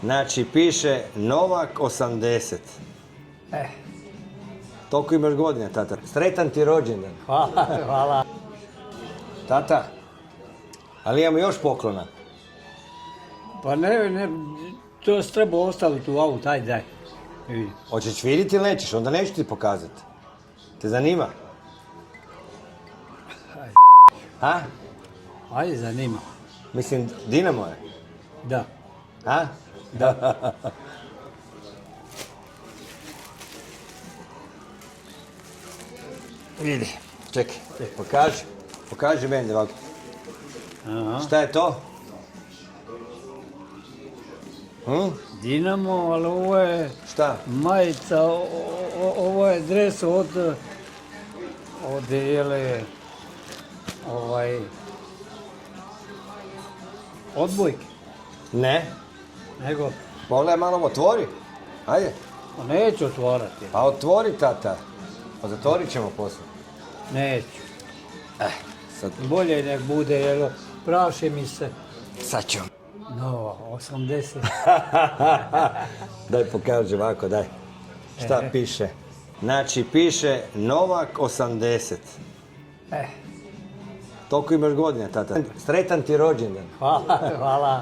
Znači, piše Novak 80. Toliko imaš godina, tata. Sretan ti rođendan. Hvala, hvala. Tata, ali imamo još poklona. Pa ne, to se treba ostaviti u auto, ajde, daj. Vidi. Hoćeš vidjeti ili nećeš? Onda neću ti pokazati. Te zanima? Ajde. A? Ajde, zanima. Mislim, Dinamo je. Da. A? Da. Vidi. Čekaj, pokaži meni ovako. Aha. Šta je to? Dinamo, ali ovo je Šta? majica, ovo je dres od odbojke. Ne. Nego, Pogledaj malo, otvori. Ajde. pa neću otvarati. Pa otvori, tata. Pa zatvorit ćemo poslije. Neću. Sad. Bolje nek bude, jer praši mi se. Sad ću. No, 80. Daj pokaži ovako, daj. Šta piše? Znači, piše Novak 80. Toliko imaš godina, tata. Sretan ti rođendan. Hvala, hvala.